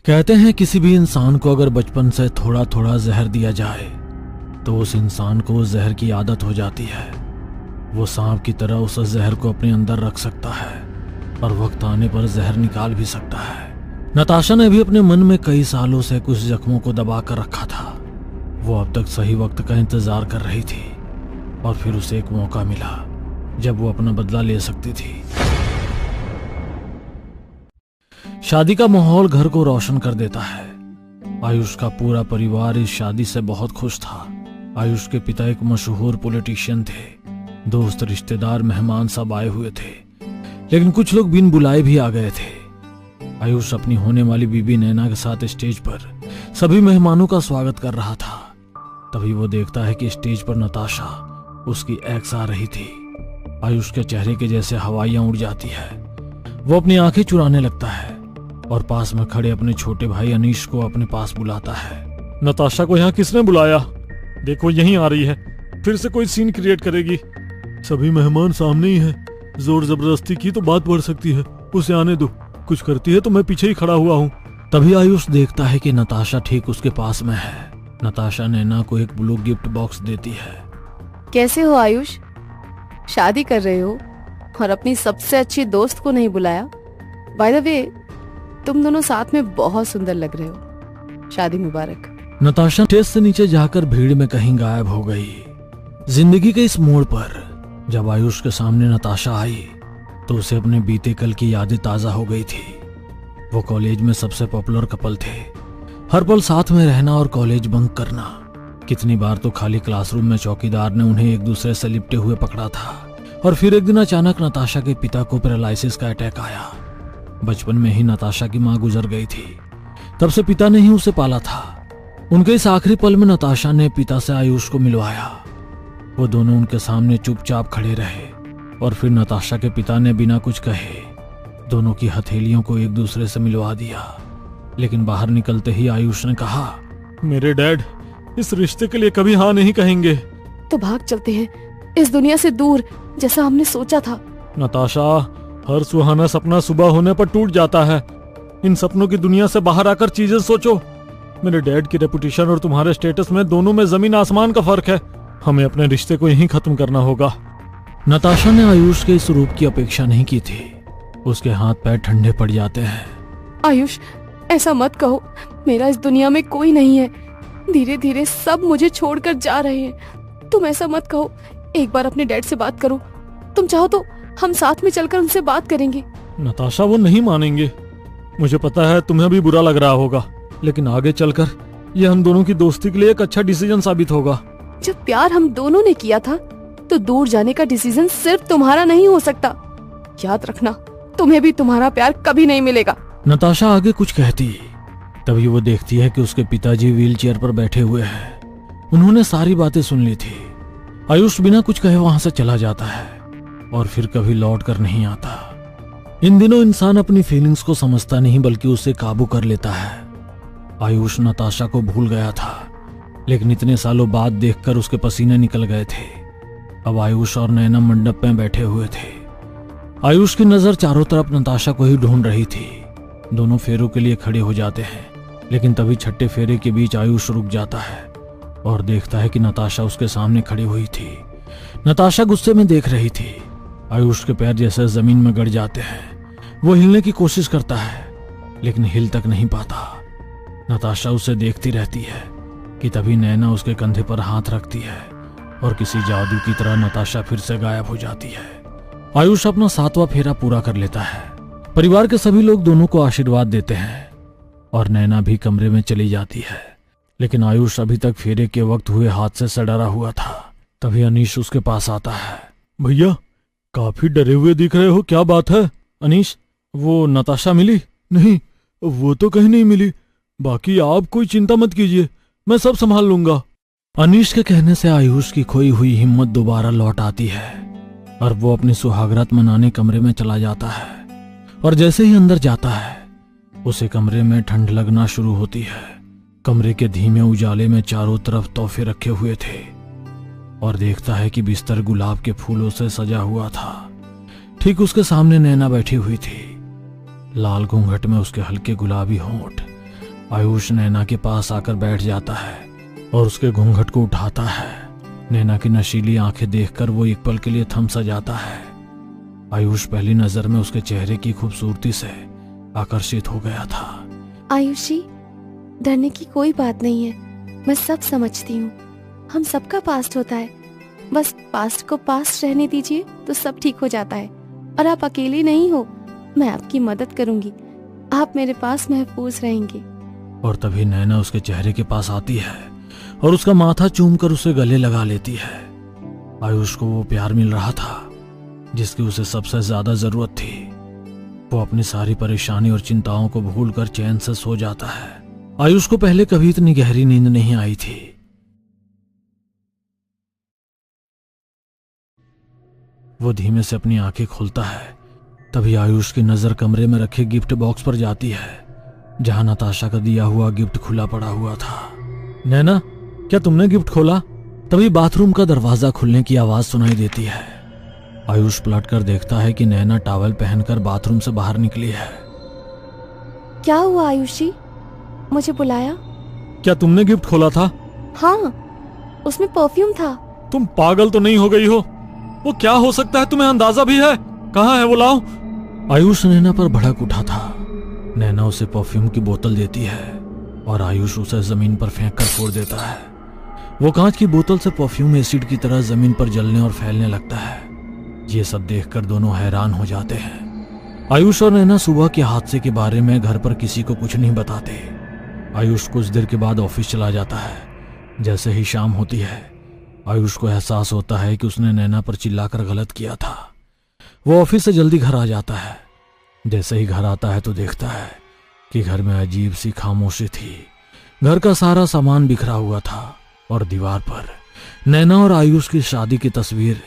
कहते हैं किसी भी इंसान को अगर बचपन से थोड़ा थोड़ा जहर दिया जाए तो उस इंसान को उस जहर की आदत हो जाती है। वो सांप की तरह उस जहर को अपने अंदर रख सकता है और वक्त आने पर जहर निकाल भी सकता है। नताशा ने भी अपने मन में कई सालों से कुछ जख्मों को दबा कर रखा था। वो अब तक सही वक्त का इंतजार कर रही थी और फिर उसे एक मौका मिला जब वो अपना बदला ले सकती थी। शादी का माहौल घर को रोशन कर देता है। आयुष का पूरा परिवार इस शादी से बहुत खुश था। आयुष के पिता एक मशहूर पॉलिटिशियन थे। दोस्त, रिश्तेदार, मेहमान सब आए हुए थे, लेकिन कुछ लोग बिन बुलाए भी आ गए थे। आयुष अपनी होने वाली बीबी नैना के साथ स्टेज पर सभी मेहमानों का स्वागत कर रहा था। तभी वो देखता है कि स्टेज पर नताशा उसकी एक्स आ रही थी। आयुष के चेहरे के जैसे हवाइयां उड़ जाती है। वो अपनी आंखें चुराने लगता है और पास में खड़े अपने छोटे भाई अनीश को अपने पास बुलाता है। नताशा को यहाँ किसने बुलाया? देखो यहीं आ रही है, फिर से कोई सीन क्रिएट करेगी। सभी मेहमान सामने ही हैं। जोर जबरदस्ती की तो बात बढ़ सकती है, उसे आने दो। कुछ करती है तो मैं पीछे ही खड़ा हुआ हूँ। तभी आयुष देखता है कि नताशा ठीक उसके पास में है। नताशा नैना को एक ब्लू गिफ्ट बॉक्स देती है। कैसे हो आयुष? शादी कर रहे हो और अपनी सबसे अच्छी दोस्त को नहीं बुलाया? बाय द वे, तुम दोनों साथ में बहुत सुंदर लग रहे हो। शादी मुबारक। नताशा स्टेज से नीचे जाकर भीड़ में कहीं गायब हो गई। जिंदगी के इस मोड़ पर जब आयुष के सामने नताशा आई तो उसे अपने बीते कल की यादें ताजा हो गई थी। वो कॉलेज में सबसे पॉपुलर कपल थे। हर पल साथ में रहना और कॉलेज बंक करना। कितनी बार तो खाली क्लासरूम में चौकीदार ने उन्हें एक दूसरे से लिपटे हुए पकड़ा था। और फिर एक दिन अचानक नताशा के पिता को पैरालिसिस का अटैक आया। बचपन में ही नताशा की मां गुजर गई थी। तब से पिता ने ही उसे पाला था। उनके इस आखिरी पल में नताशा ने पिता से आयुष को मिलवाया। वो दोनों उनके सामने चुपचाप खड़े रहे और फिर नताशा के पिता ने बिना कुछ कहे दोनों की हथेलियों को एक दूसरे से मिलवा दिया। लेकिन बाहर निकलते ही आयुष ने कहा, मेरे डैड इस रिश्ते के लिए कभी हाँ नहीं कहेंगे। तो भाग चलते हैं इस दुनिया से दूर, जैसा हमने सोचा था। नताशा, हर सुहाना सपना सुबह होने पर टूट जाता है। इन सपनों की दुनिया से बाहर आकर चीजें सोचो। मेरे डैड की रेपुटेशन और तुम्हारे स्टेटस में दोनों में जमीन आसमान का फर्क है। हमें अपने रिश्ते को यहीं खत्म करना होगा। नताशा ने आयुष के इस रूप की अपेक्षा नहीं की थी। उसके हाथ पैर ठंडे पड़ जाते हैं। आयुष, ऐसा मत कहो। मेरा इस दुनिया में कोई नहीं है। धीरे धीरे सब मुझे छोड़कर जा रहे हैं। तुम ऐसा मत कहो। एक बार अपने डैड से बात करो। तुम चाहो तो हम साथ में चलकर उनसे बात करेंगे। नताशा, वो नहीं मानेंगे। मुझे पता है तुम्हें भी बुरा लग रहा होगा, लेकिन आगे चलकर ये हम दोनों की दोस्ती के लिए एक अच्छा डिसीजन साबित होगा। जब प्यार हम दोनों ने किया था तो दूर जाने का डिसीजन सिर्फ तुम्हारा नहीं हो सकता। याद रखना, तुम्हें भी तुम्हारा प्यार कभी नहीं मिलेगा। नताशा आगे कुछ कहती, तभी वो देखती है कि उसके पिताजी व्हील चेयर पर बैठे हुए हैं। उन्होंने सारी बातें सुन ली थी। आयुष बिना कुछ कहे वहां से चला जाता है और फिर कभी लौट कर नहीं आता। इन दिनों इंसान अपनी फीलिंग्स को समझता नहीं बल्कि उसे काबू कर लेता है। आयुष नताशा को भूल गया था, लेकिन इतने सालों बाद देखकर उसके पसीने निकल गए थे। अब आयुष और नैना मंडप में बैठे हुए थे। आयुष की नजर चारों तरफ नताशा को ही ढूंढ रही थी। दोनों फेरों के लिए खड़े हो जाते हैं, लेकिन तभी छठे फेरे के बीच आयुष रुक जाता है और देखता है कि नताशा उसके सामने खड़ी हुई थी। नताशा गुस्से में देख रही थी। आयुष के पैर जैसे जमीन में गड़ जाते हैं। वो हिलने की कोशिश करता है, लेकिन हिल तक नहीं पाता। नताशा उसे देखती रहती है कि तभी नैना उसके कंधे पर हाथ रखती है और किसी जादू की तरह नताशा फिर से गायब हो जाती है। आयुष अपना 7वां फेरा पूरा कर लेता है। परिवार के सभी लोग दोनों को आशीर्वाद देते हैं और नैना भी कमरे में चली जाती है। लेकिन आयुष अभी तक फेरे के वक्त हुए हादसे से डरा हुआ था। तभी अनीश उसके पास आता है। भैया, काफी डरे हुए दिख रहे हो, क्या बात है? अनीश, वो नताशा मिली? नहीं, वो तो कहीं नहीं मिली। बाकी आप कोई चिंता मत कीजिए, मैं सब संभाल लूंगा। अनीश के कहने से आयुष की खोई हुई हिम्मत दोबारा लौट आती है और वो अपनी सुहागरात मनाने कमरे में चला जाता है। और जैसे ही अंदर जाता है उसे कमरे में ठंड लगना शुरू होती है। कमरे के धीमे उजाले में चारों तरफ तोहफे रखे हुए थे और देखता है कि बिस्तर गुलाब के फूलों से सजा हुआ था। ठीक उसके सामने नैना बैठी हुई थी। लाल घूंघट में उसके हल्के गुलाबी होंठ आयुष नैना के पास आकर बैठ जाता है और उसके घूंघट को उठाता है। नैना की नशीली आंखें देखकर वो एक पल के लिए थम सा जाता है। आयुष पहली नजर में उसके चेहरे की खूबसूरती से आकर्षित हो गया था। आयुषी, डरने की कोई बात नहीं है, मैं सब समझती हूँ। हम सबका पास्ट होता है, बस पास्ट को पास्ट रहने दीजिए तो सब ठीक हो जाता है। और आप अकेले नहीं हो, मैं आपकी मदद करूंगी, आप मेरे पास महफूज रहेंगे। और तभी नैना उसके चेहरे के पास आती है और उसका माथा चूमकर उसे गले लगा लेती है। आयुष को वो प्यार मिल रहा था जिसकी उसे सबसे ज्यादा जरूरत थी। वो अपनी सारी परेशानी और चिंताओं को भूलकर चैन से सो जाता है। आयुष को पहले कभी इतनी गहरी नींद नहीं आई थी। वो धीमे से अपनी आंखें खोलता है। तभी आयुष की नजर कमरे में रखे गिफ्ट बॉक्स पर जाती है जहां नताशा का दिया हुआ गिफ्ट खुला पड़ा हुआ था। नैना, क्या तुमने गिफ्ट खोला? तभी बाथरूम का दरवाजा खुलने की आवाज सुनाई देती है। आयुष पलटकर देखता है कि नैना टॉवल पहनकर बाथरूम से बाहर निकली है। क्या हुआ आयुषी, मुझे बुलाया? क्या तुमने गिफ्ट खोला था? हाँ, उसमें परफ्यूम था। तुम पागल तो नहीं हो गई हो? वो क्या हो सकता है, तुम्हें अंदाजा भी है? कहाँ है वो, लाओ। आयुष नैना पर भड़क उठा था। नैना उसे परफ्यूम की बोतल देती है और आयुष उसे जमीन पर फेंक कर फोड़ देता है। वो कांच की बोतल से परफ्यूम एसिड की तरह जमीन पर जलने और फैलने लगता है। ये सब देखकर दोनों हैरान हो जाते हैं। आयुष और नैना सुबह के हादसे के बारे में घर पर किसी को कुछ नहीं बताते। आयुष कुछ देर के बाद ऑफिस चला जाता है। जैसे ही शाम होती है, आयुष को एहसास होता है कि उसने नैना पर चिल्लाकर गलत किया था। वो ऑफिस से जल्दी घर आ जाता है। जैसे ही घर आता है तो देखता है कि घर में अजीब सी खामोशी थी। घर का सारा सामान बिखरा हुआ था और दीवार पर नैना और आयुष की शादी की तस्वीर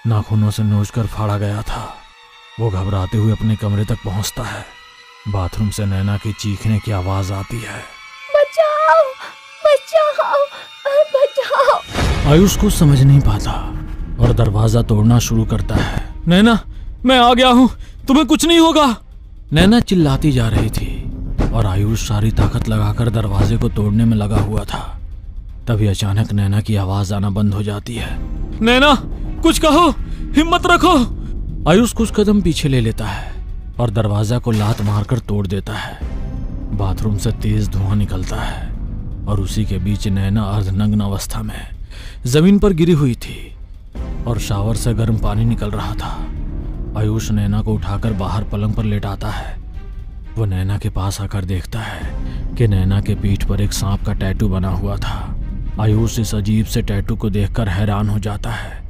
नाखूनों से नोचकर फाड़ा गया था। वो घबराते हुए अपने कमरे तक पहुंचता है। बाथरूम से नैना की चीखने की आवाज आती है, बचाओ बचाओ बचाओ। आयुष कुछ समझ नहीं पाता और दरवाजा तोड़ना शुरू करता है। नैना, मैं आ गया हूँ, तुम्हें कुछ नहीं होगा। नैना चिल्लाती जा रही थी और आयुष सारी ताकत लगाकर दरवाजे को तोड़ने में लगा हुआ था। तभी अचानक नैना की आवाज आना बंद हो जाती है। नैना, कुछ कहो, हिम्मत रखो। आयुष कुछ कदम पीछे ले लेता है और दरवाजा को लात मारकर तोड़ देता है। बाथरूम से तेज धुआं निकलता है और उसी के बीच नैना अर्धनग्न अवस्था में जमीन पर गिरी हुई थी और शावर से गर्म पानी निकल रहा था। आयुष नैना को उठाकर बाहर पलंग पर लेटाता है। वो नैना के पास आकर देखता है कि नैना के पीठ पर एक सांप का टैटू बना हुआ था। आयुष इस अजीब से टैटू को देखकर हैरान हो जाता है।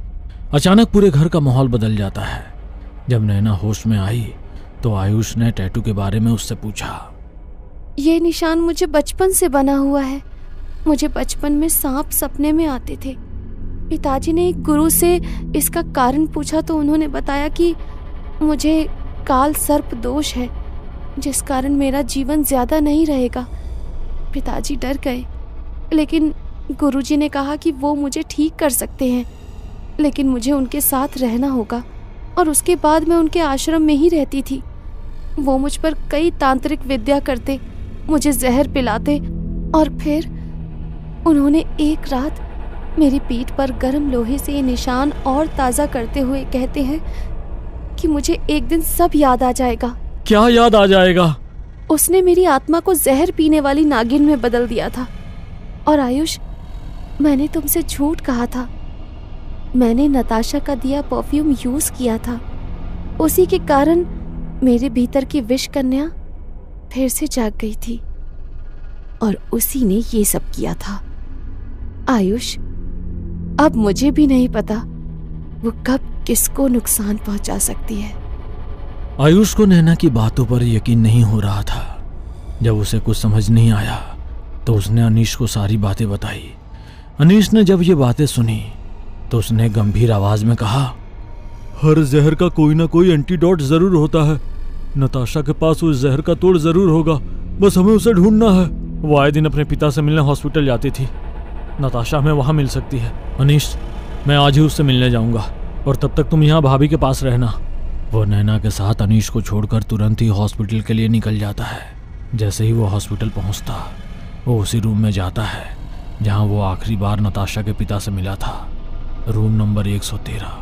अचानक पूरे घर का माहौल बदल जाता है। जब नैना होश में आई तो आयुष ने टैटू के बारे में उससे पूछा। ये निशान मुझे बचपन से बना हुआ है। मुझे बचपन में सांप सपने में आते थे। पिताजी ने एक गुरु से इसका कारण पूछा तो उन्होंने बताया कि मुझे काल सर्प दोष है, जिस कारण मेरा जीवन ज्यादा नहीं रहेगा। पिताजी डर गए, लेकिन गुरुजी ने कहा कि वो मुझे ठीक कर सकते हैं, लेकिन मुझे उनके साथ रहना होगा। और उसके बाद मैं उनके आश्रम में ही रहती थी। वो मुझ पर कई तांत्रिक विद्या करते, मुझे जहर पिलाते और फिर उन्होंने एक रात मेरी पीठ पर गर्म लोहे से ये निशान और ताज़ा करते हुए कहते हैं कि मुझे एक दिन सब याद आ जाएगा। क्या याद आ जाएगा? उसने मेरी आत्मा को जहर पीने वाली नागिन में बदल दिया था। और आयुष, मैंने तुमसे झूठ कहा था। मैंने नताशा का दिया परफ्यूम यूज किया था। उसी के कारण मेरे भीतर की विष कन्या फिर से जाग गई थी और उसी ने ये सब किया था। आयुष, अब मुझे भी नहीं पता वो कब किसको नुकसान पहुंचा सकती है। आयुष को नैना की बातों पर यकीन नहीं हो रहा था। जब उसे कुछ समझ नहीं आया तो उसने अनीश को सारी बातें बताई। अनीश ने जब ये बातें सुनी तो उसने गंभीर आवाज में कहा, हर जहर का कोई ना कोई एंटीडोट जरूर होता है। नताशा के पास उस जहर का तोड़ जरूर होगा, बस हमें उसे ढूंढना है। वो आए दिन अपने पिता से मिलने हॉस्पिटल जाती थी। नताशा हमें वहां मिल सकती है। अनीश, मैं आज ही उससे मिलने जाऊंगा और तब तक तुम यहाँ भाभी के पास रहना। वो नैना के साथ अनीश को छोड़कर तुरंत ही हॉस्पिटल के लिए निकल जाता है। जैसे ही वो हॉस्पिटल पहुंचता, वो उसी रूम में जाता है जहां वो आखिरी बार नताशा के पिता से मिला था, रूम नंबर 113।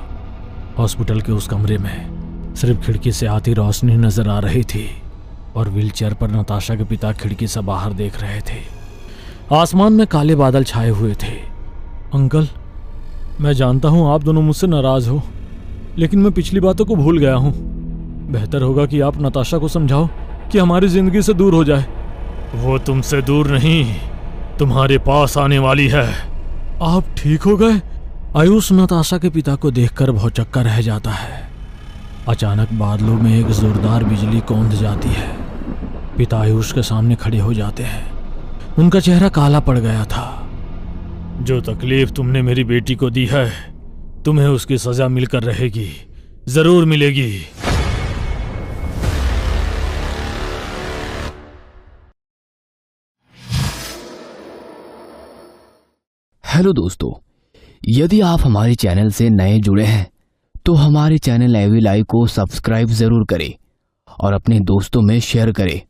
हॉस्पिटल के उस कमरे में सिर्फ खिड़की से आती रोशनी नजर आ रही थी और व्हीलचेयर पर नताशा के पिता खिड़की से बाहर देख रहे थे। आसमान में काले बादल छाए हुए थे। अंकल, मैं जानता हूं आप दोनों मुझसे नाराज हो, लेकिन मैं पिछली बातों को भूल गया हूं। बेहतर होगा कि आप नताशा को समझाओ कि हमारी जिंदगी से दूर हो जाए। वो तुमसे दूर नहीं, तुम्हारे पास आने वाली है। आप ठीक हो गए? आयुष नताशा के पिता को देखकर भौचक्का रह जाता है। अचानक बादलों में एक जोरदार बिजली कौंध जाती है। पिता आयुष के सामने खड़े हो जाते हैं। उनका चेहरा काला पड़ गया था। जो तकलीफ तुमने मेरी बेटी को दी है, तुम्हें उसकी सजा मिलकर रहेगी, जरूर मिलेगी। हेलो दोस्तों, यदि आप हमारे चैनल से नए जुड़े हैं तो हमारे चैनल एवी लाइव को सब्सक्राइब जरूर करें और अपने दोस्तों में शेयर करें।